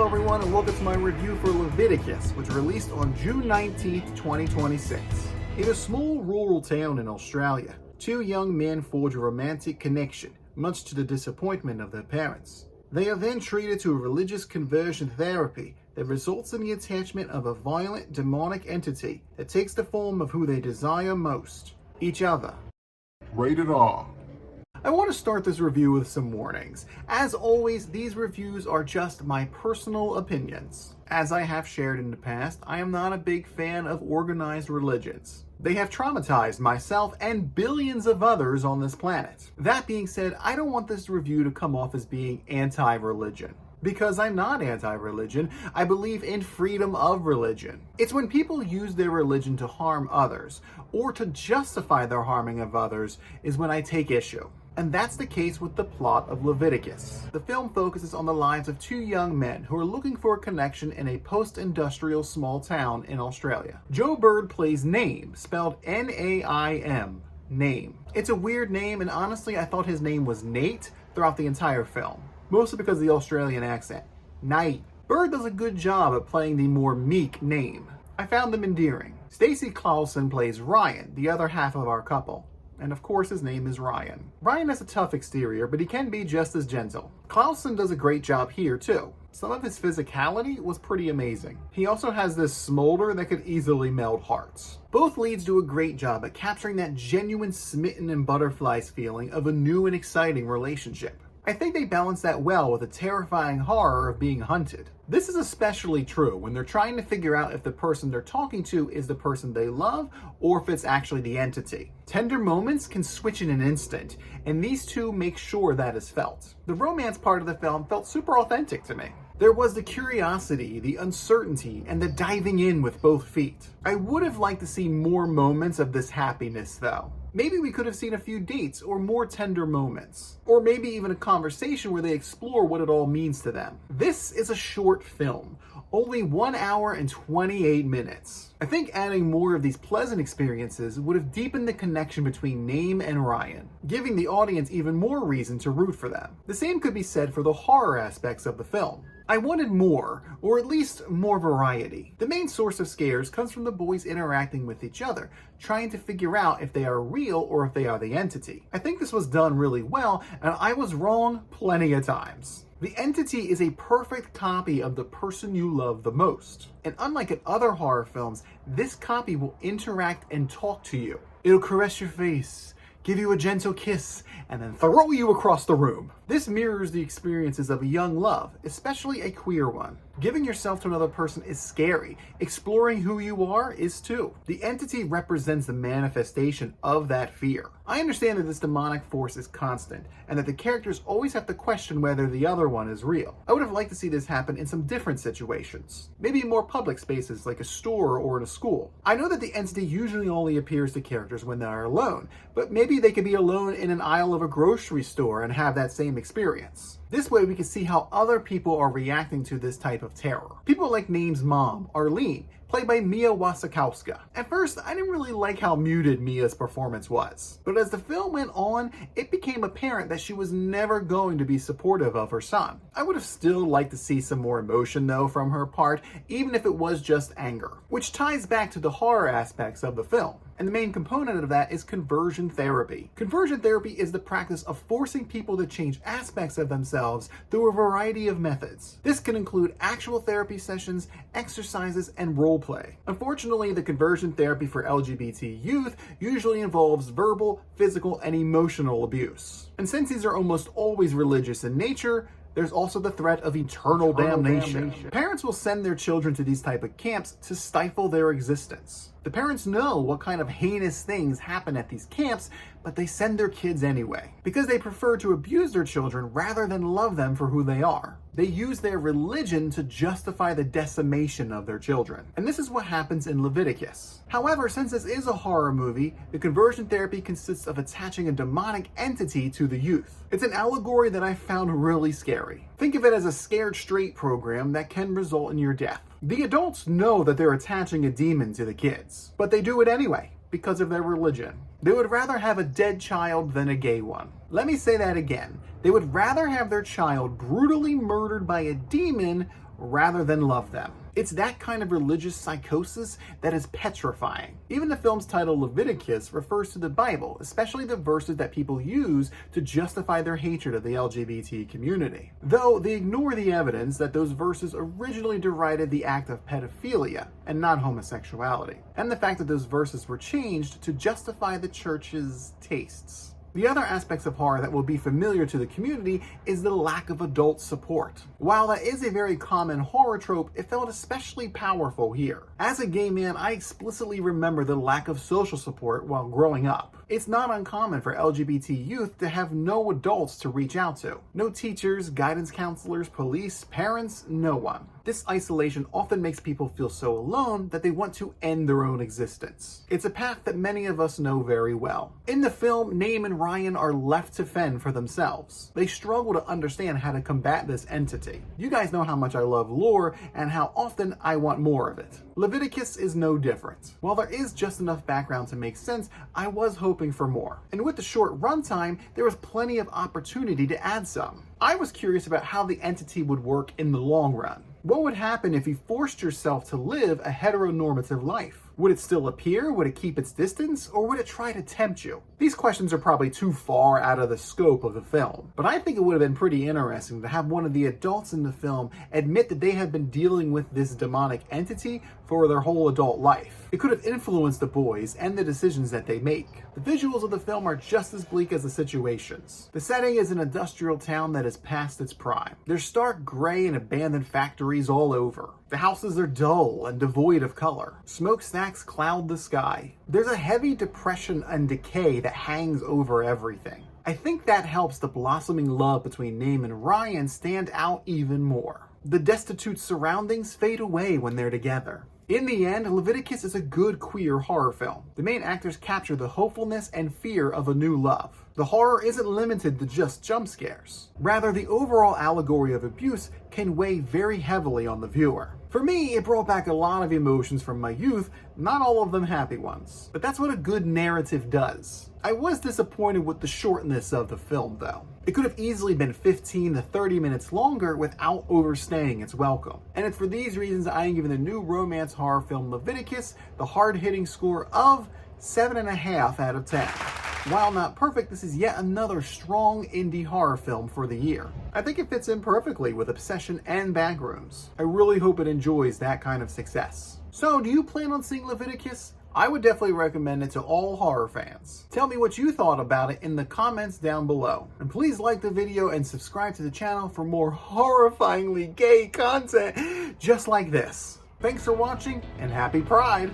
everyone, and welcome to my review for Leviticus, which released on June 19th, 2026. In a small rural town in Australia, two young men forge a romantic connection, much to the disappointment of their parents. They are then treated to a religious conversion therapy that results in the attachment of a violent, demonic entity that takes the form of who they desire most, each other. Rated R. I want to start this review with some warnings. As always, these reviews are just my personal opinions. As I have shared in the past, I am not a big fan of organized religions. They have traumatized myself and billions of others on this planet. That being said, I don't want this review to come off as being anti-religion. Because I'm not anti-religion, I believe in freedom of religion. It's when people use their religion to harm others, or to justify their harming of others, is when I take issue. And that's the case with the plot of Leviticus. The film focuses on the lives of two young men who are looking for a connection in a post-industrial small town in Australia. Joe Bird plays Naim, spelled N-A-I-M, Naim. It's a weird name, and honestly I thought his name was Nate throughout the entire film. Mostly because of the Australian accent. Nate. Bird does a good job at playing the more meek Naim. I found them endearing. Stacey Clausen plays Ryan, the other half of our couple. And of course his name is Ryan. Ryan has a tough exterior, but he can be just as gentle. Clausen does a great job here too. Some of his physicality was pretty amazing. He also has this smolder that could easily melt hearts. Both leads do a great job at capturing that genuine smitten and butterflies feeling of a new and exciting relationship. I think they balance that well with the terrifying horror of being hunted. This is especially true when they're trying to figure out if the person they're talking to is the person they love or if it's actually the entity. Tender moments can switch in an instant, and these two make sure that is felt. The romance part of the film felt super authentic to me. There was the curiosity, the uncertainty, and the diving in with both feet. I would have liked to see more moments of this happiness though. Maybe we could have seen a few dates or more tender moments. Or maybe even a conversation where they explore what it all means to them. This is a short film, only 1 hour and 28 minutes. I think adding more of these pleasant experiences would have deepened the connection between Naim and Ryan, giving the audience even more reason to root for them. The same could be said for the horror aspects of the film. I wanted more, or at least more variety. The main source of scares comes from the boys interacting with each other, trying to figure out if they are real or if they are the entity. I think this was done really well, and I was wrong plenty of times. The entity is a perfect copy of the person you love the most. And unlike in other horror films, this copy will interact and talk to you. It'll caress your face, give you a gentle kiss, and then throw you across the room. This mirrors the experiences of a young love, especially a queer one. Giving yourself to another person is scary. Exploring who you are is too. The entity represents the manifestation of that fear. I understand that this demonic force is constant, and that the characters always have to question whether the other one is real. I would have liked to see this happen in some different situations. Maybe in more public spaces like a store or in a school. I know that the entity usually only appears to characters when they are alone, but maybe they could be alone in an aisle of a grocery store and have that same experience. This way we can see how other people are reacting to this type of terror. People like Naim's mom, Arlene, played by Mia Wasikowska. At first, I didn't really like how muted Mia's performance was. But as the film went on, it became apparent that she was never going to be supportive of her son. I would have still liked to see some more emotion though from her part, even if it was just anger. Which ties back to the horror aspects of the film. And the main component of that is conversion therapy. Conversion therapy is the practice of forcing people to change aspects of themselves through a variety of methods. This can include actual therapy sessions, exercises, and role play. Unfortunately, the conversion therapy for LGBT youth usually involves verbal, physical, and emotional abuse. And since these are almost always religious in nature, there's also the threat of eternal damnation. Parents will send their children to these type of camps to stifle their existence. The parents know what kind of heinous things happen at these camps, but they send their kids anyway, because they prefer to abuse their children rather than love them for who they are. They use their religion to justify the decimation of their children. And this is what happens in Leviticus. However, since this is a horror movie, the conversion therapy consists of attaching a demonic entity to the youth. It's an allegory that I found really scary. Think of it as a scared straight program that can result in your death. The adults know that they're attaching a demon to the kids, but they do it anyway because of their religion. They would rather have a dead child than a gay one. Let me say that again. They would rather have their child brutally murdered by a demon rather than love them. It's that kind of religious psychosis that is petrifying. Even the film's title, Leviticus, refers to the Bible, especially the verses that people use to justify their hatred of the LGBT community. Though they ignore the evidence that those verses originally derided the act of pedophilia and not homosexuality, and the fact that those verses were changed to justify the church's tastes. The other aspects of horror that will be familiar to the community is the lack of adult support. While that is a very common horror trope, it felt especially powerful here. As a gay man, I explicitly remember the lack of social support while growing up. It's not uncommon for LGBT youth to have no adults to reach out to. No teachers, guidance counselors, police, parents, no one. This isolation often makes people feel so alone that they want to end their own existence. It's a path that many of us know very well. In the film, Name and Ryan are left to fend for themselves. They struggle to understand how to combat this entity. You guys know how much I love lore and how often I want more of it. Leviticus is no different. While there is just enough background to make sense, I was hoping for more. And with the short runtime, there was plenty of opportunity to add some. I was curious about how the entity would work in the long run. What would happen if you forced yourself to live a heteronormative life? Would it still appear? Would it keep its distance? Or would it try to tempt you? These questions are probably too far out of the scope of the film, but I think it would have been pretty interesting to have one of the adults in the film admit that they have been dealing with this demonic entity for their whole adult life. It could have influenced the boys and the decisions that they make. The visuals of the film are just as bleak as the situations. The setting is an industrial town that is past its prime. There's stark gray and abandoned factories all over. The houses are dull and devoid of color. Smokestacks cloud the sky. There's a heavy depression and decay that hangs over everything. I think that helps the blossoming love between Name and Ryan stand out even more. The destitute surroundings fade away when they're together. In the end, Leviticus is a good queer horror film. The main actors capture the hopefulness and fear of a new love. The horror isn't limited to just jump scares. Rather, the overall allegory of abuse can weigh very heavily on the viewer. For me, it brought back a lot of emotions from my youth, not all of them happy ones. But that's what a good narrative does. I was disappointed with the shortness of the film, though. It could have easily been 15 to 30 minutes longer without overstaying its welcome. And it's for these reasons I am giving the new romance horror film Leviticus the hard-hitting score of 7.5 out of 10. While not perfect, this is yet another strong indie horror film for the year. I think it fits in perfectly with Obsession and Backrooms. I really hope it enjoys that kind of success. So, do you plan on seeing Leviticus? I would definitely recommend it to all horror fans. Tell me what you thought about it in the comments down below. And please like the video and subscribe to the channel for more horrifyingly gay content just like this. Thanks for watching and happy Pride!